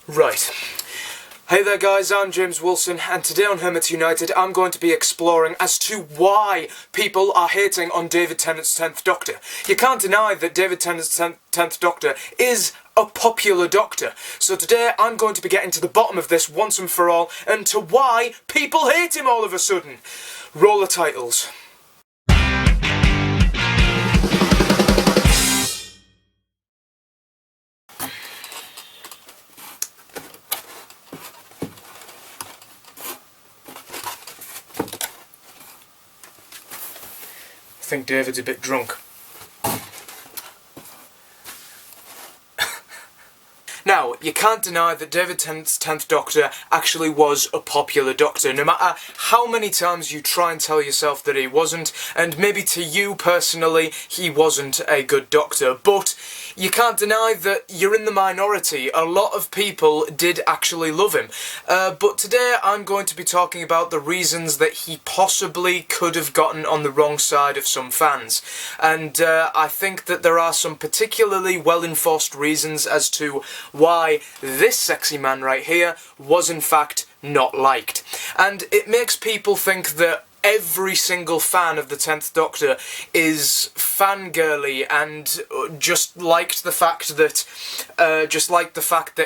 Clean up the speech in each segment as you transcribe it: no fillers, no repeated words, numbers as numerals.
Right. Hey there guys, I'm James Wilson, and today on Hermits United I'm going to be exploring as to why people are hating on David Tennant's 10th Doctor. You can't deny that David Tennant's 10th Doctor is a popular Doctor. So today I'm going to be getting to the bottom of this once and for all, and to why people hate him all of a sudden. Roll the titles. I think David's a bit drunk. Now, you can't deny that David Tennant's 10th Doctor actually was a popular Doctor, no matter how many times you try and tell yourself that he wasn't, and maybe to you personally, he wasn't a good Doctor, but you can't deny that you're in the minority. A lot of people did actually love him. But today I'm going to be talking about the reasons that he possibly could have gotten on the wrong side of some fans. And I think that there are some particularly well-enforced reasons as to why this sexy man right here was in fact not liked. And it makes people think that every single fan of the 10th Doctor is fangirly and just liked the fact that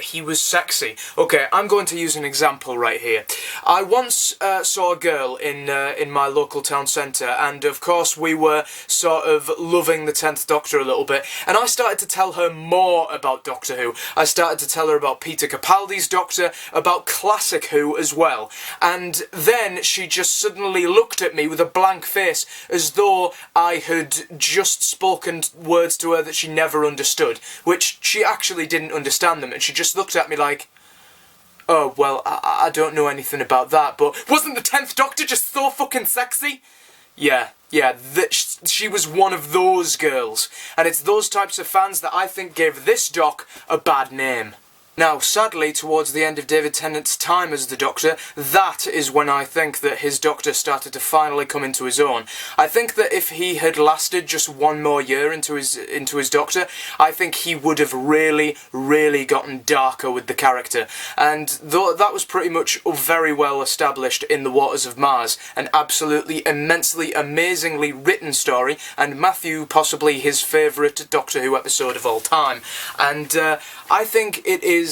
he was sexy. Okay, I'm going to use an example right here. I once saw a girl in my local town centre, and of course we were sort of loving the 10th Doctor a little bit, and I started to tell her more about Doctor Who. I started to tell her about Peter Capaldi's Doctor, about classic Who as well, and then she just suddenly looked at me with a blank face as though I had just spoken words to her that she never understood, which she actually didn't understand them, and she just looked at me like, oh, well, I don't know anything about that, but wasn't the 10th Doctor just so fucking sexy? Yeah, she was one of those girls, and it's those types of fans that I think gave this doc a bad name. Now, sadly, towards the end of David Tennant's time as the Doctor, that is when I think that his Doctor started to finally come into his own. I think that if he had lasted just one more year into his Doctor, I think he would have really, really gotten darker with the character. And though that was pretty much very well established in The Waters of Mars, an absolutely immensely, amazingly written story, and Matthew possibly his favourite Doctor Who episode of all time. And I think it is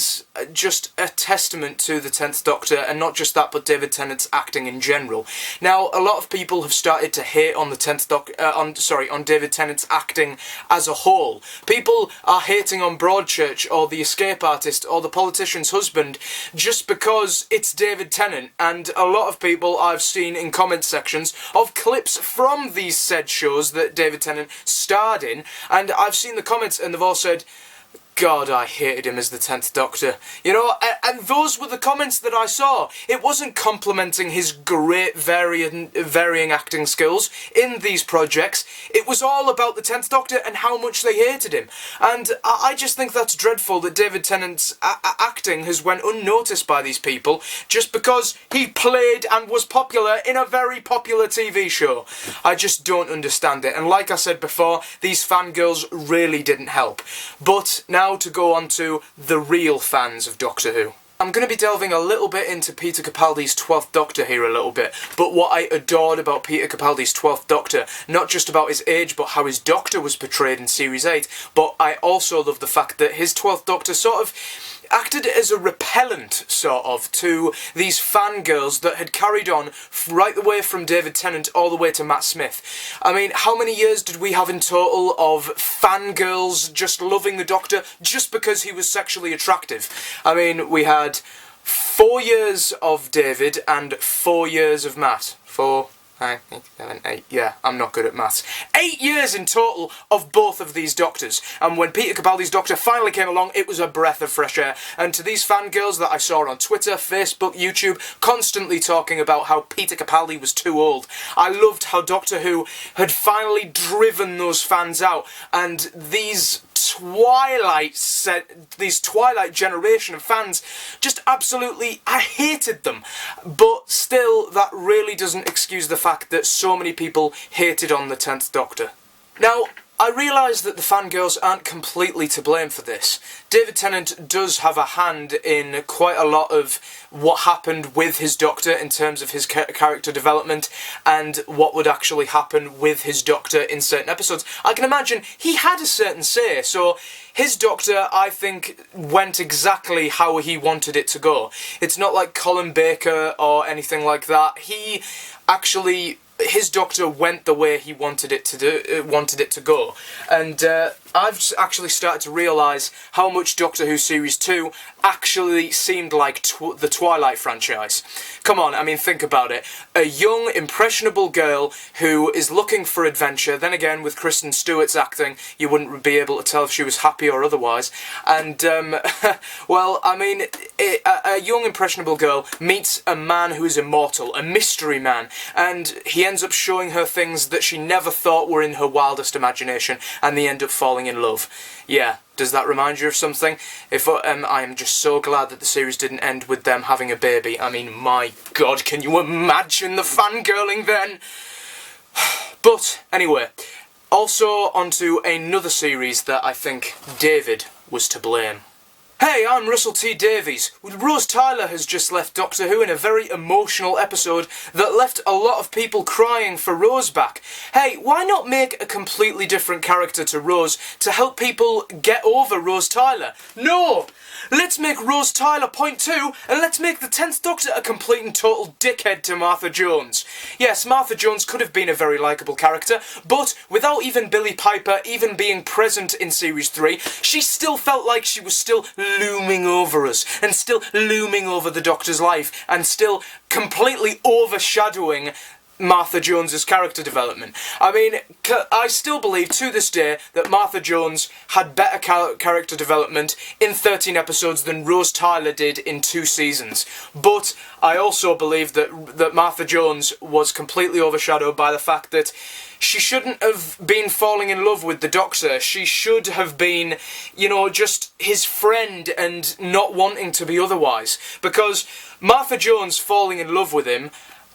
just a testament to the 10th Doctor, and not just that, but David Tennant's acting in general. Now, a lot of people have started to hate on the 10th Doctor, on David Tennant's acting as a whole. People are hating on Broadchurch, or the escape artist, or the politician's husband, just because it's David Tennant, and a lot of people I've seen in comment sections of clips from these said shows that David Tennant starred in, and I've seen the comments and they've all said, God, I hated him as the 10th Doctor. You know, and those were the comments that I saw. It wasn't complimenting his great varying acting skills in these projects. It was all about the 10th Doctor and how much they hated him. And I just think that's dreadful that David Tennant's acting has went unnoticed by these people just because he played and was popular in a very popular TV show. I just don't understand it. And like I said before, these fangirls really didn't help. But now to go on to the real fans of Doctor Who. I'm going to be delving a little bit into Peter Capaldi's 12th Doctor here a little bit, but what I adored about Peter Capaldi's 12th Doctor, not just about his age, but how his Doctor was portrayed in Series 8, but I also love the fact that his 12th Doctor sort of acted as a repellent, sort of, to these fangirls that had carried on right the way from David Tennant all the way to Matt Smith. I mean, how many years did we have in total of fangirls just loving the Doctor just because he was sexually attractive? I mean, we had 4 years of David and 4 years of Matt. 4, 5, 6, 7, 8. Yeah, I'm not good at maths. 8 years in total of both of these Doctors. And when Peter Capaldi's Doctor finally came along, it was a breath of fresh air. And to these fangirls that I saw on Twitter, Facebook, YouTube, constantly talking about how Peter Capaldi was too old, I loved how Doctor Who had finally driven those fans out. And these Twilight generation of fans, just absolutely, I hated them. But still, that really doesn't excuse the fact that so many people hated on the 10th Doctor. Now, I realise that the fangirls aren't completely to blame for this. David Tennant does have a hand in quite a lot of what happened with his Doctor in terms of his character development and what would actually happen with his Doctor in certain episodes. I can imagine he had a certain say, so his Doctor, I think, went exactly how he wanted it to go. It's not like Colin Baker or anything like that. He actually... his Doctor went the way he wanted it to go, and I've actually started to realise how much Doctor Who Series 2 actually seemed like the Twilight franchise. Come on, I mean, think about it. A young, impressionable girl who is looking for adventure, then again, with Kristen Stewart's acting, you wouldn't be able to tell if she was happy or otherwise, and, well, I mean, a young, impressionable girl meets a man who is immortal, a mystery man, and he ends up showing her things that she never thought were in her wildest imagination, and they end up falling in love. Yeah, does that remind you of something? I am just so glad that the series didn't end with them having a baby. I mean, my God, can you imagine the fangirling then? But, anyway, also onto another series that I think David was to blame. Hey, I'm Russell T Davies. Rose Tyler has just left Doctor Who in a very emotional episode that left a lot of people crying for Rose back. Hey, why not make a completely different character to Rose to help people get over Rose Tyler? No! Let's make Rose Tyler point 2, and let's make the 10th Doctor a complete and total dickhead to Martha Jones. Yes, Martha Jones could have been a very likeable character, but without even Billie Piper even being present in Series 3, she still felt like she was still looming over us, and still looming over the Doctor's life, and still completely overshadowing Martha Jones's character development. I mean, I still believe to this day that Martha Jones had better character development in 13 episodes than Rose Tyler did in 2 seasons. But I also believe that Martha Jones was completely overshadowed by the fact that she shouldn't have been falling in love with the Doctor. She should have been, you know, just his friend and not wanting to be otherwise. Because Martha Jones falling in love with him,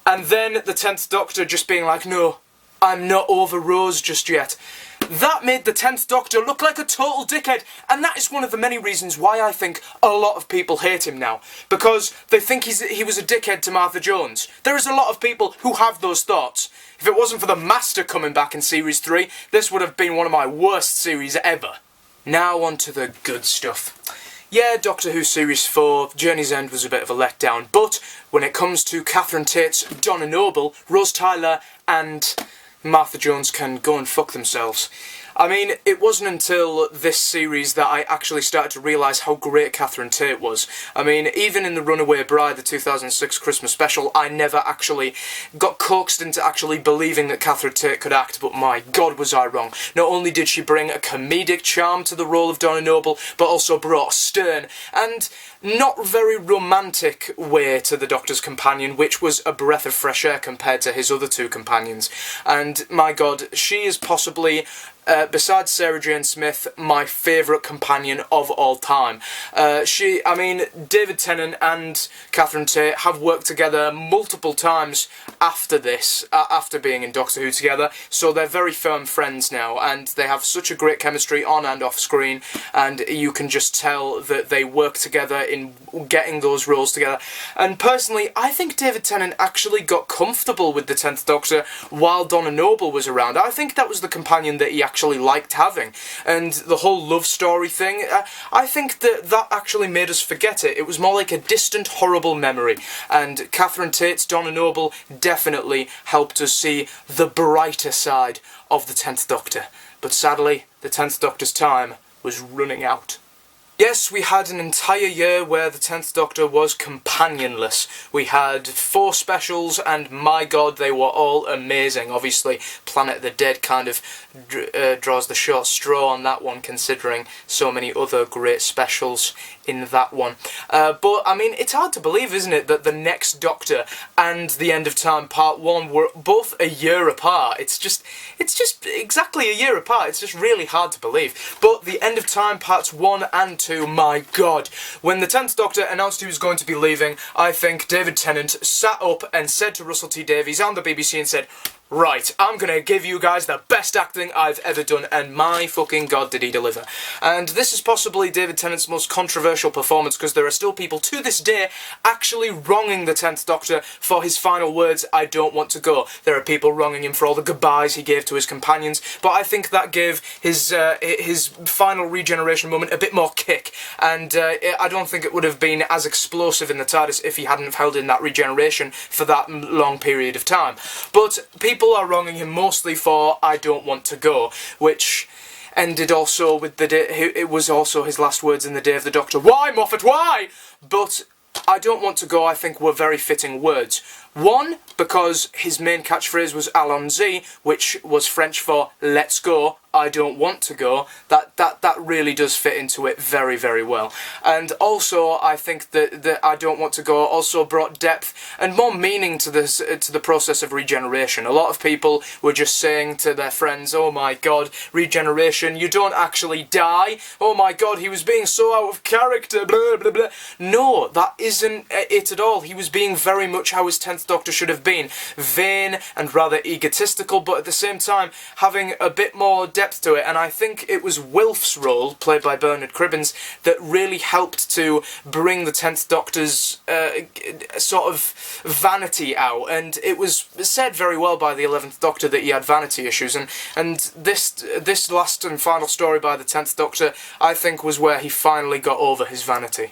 and then the 10th Doctor just being like, no, I'm not over Rose just yet. That made the 10th Doctor look like a total dickhead, and that is one of the many reasons why I think a lot of people hate him now. Because they think he was a dickhead to Martha Jones. There is a lot of people who have those thoughts. If it wasn't for the Master coming back in Series 3, this would have been one of my worst series ever. Now on to the good stuff. Yeah, Doctor Who Series 4, Journey's End was a bit of a letdown, but when it comes to Catherine Tate's Donna Noble, Rose Tyler and Martha Jones can go and fuck themselves. I mean, it wasn't until this series that I actually started to realise how great Catherine Tate was. I mean, even in The Runaway Bride, the 2006 Christmas special, I never actually got coaxed into actually believing that Catherine Tate could act, but my God was I wrong. Not only did she bring a comedic charm to the role of Donna Noble, but also brought a stern and not very romantic way to the Doctor's companion, which was a breath of fresh air compared to his other 2 companions. And my God, she is possibly, besides Sarah Jane Smith, my favourite companion of all time. I mean, David Tennant and Catherine Tate have worked together multiple times after this, after being in Doctor Who together, so they're very firm friends now, and they have such a great chemistry on and off screen, and you can just tell that they work together in getting those roles together. And personally, I think David Tennant actually got comfortable with the 10th Doctor while Donna Noble was around. I think that was the companion that he actually liked having, and the whole love story thing, I think that actually made us forget it. It was more like a distant, horrible memory, and Catherine Tate's Donna Noble definitely helped us see the brighter side of the 10th Doctor. But sadly, the 10th Doctor's time was running out. Yes, we had an entire year where the 10th Doctor was companionless. We had 4 specials, and my God, they were all amazing. Obviously, Planet of the Dead kind of draws the short straw on that one, considering so many other great specials in that one. But, I mean, it's hard to believe, isn't it, that the next Doctor and The End of Time Part 1 were both a year apart. It's just exactly a year apart. It's just really hard to believe. But The End of Time Parts 1 and 2, my God. When the 10th Doctor announced he was going to be leaving, I think David Tennant sat up and said to Russell T Davies on the BBC and said, right, I'm gonna give you guys the best acting I've ever done, and my fucking god did he deliver. And this is possibly David Tennant's most controversial performance, because there are still people to this day actually wronging the 10th Doctor for his final words, "I don't want to go." There are people wronging him for all the goodbyes he gave to his companions, but I think that gave his final regeneration moment a bit more kick, and I don't think it would have been as explosive in the TARDIS if he hadn't have held in that regeneration for that long period of time. But people are wronging him mostly for "I don't want to go," which ended also with the day, it was also his last words in The Day of the Doctor. Why, Moffat, why? But "I don't want to go," I think, were very fitting words. One, because his main catchphrase was "Allons-y," which was French for "let's go, I don't want to go." That really does fit into it very, very well. And also, I think that "I don't want to go" also brought depth and more meaning to this, to the process of regeneration. A lot of people were just saying to their friends, "Oh my god, regeneration, you don't actually die. Oh my god, he was being so out of character, blah blah blah." No, that isn't it at all. He was being very much how his 10th Doctor should have been. Vain and rather egotistical, but at the same time having a bit more depth to it. And I think it was Wilf's role, played by Bernard Cribbins, that really helped to bring the 10th Doctor's sort of vanity out. And it was said very well by the 11th Doctor that he had vanity issues. And this last and final story by the 10th Doctor, I think, was where he finally got over his vanity.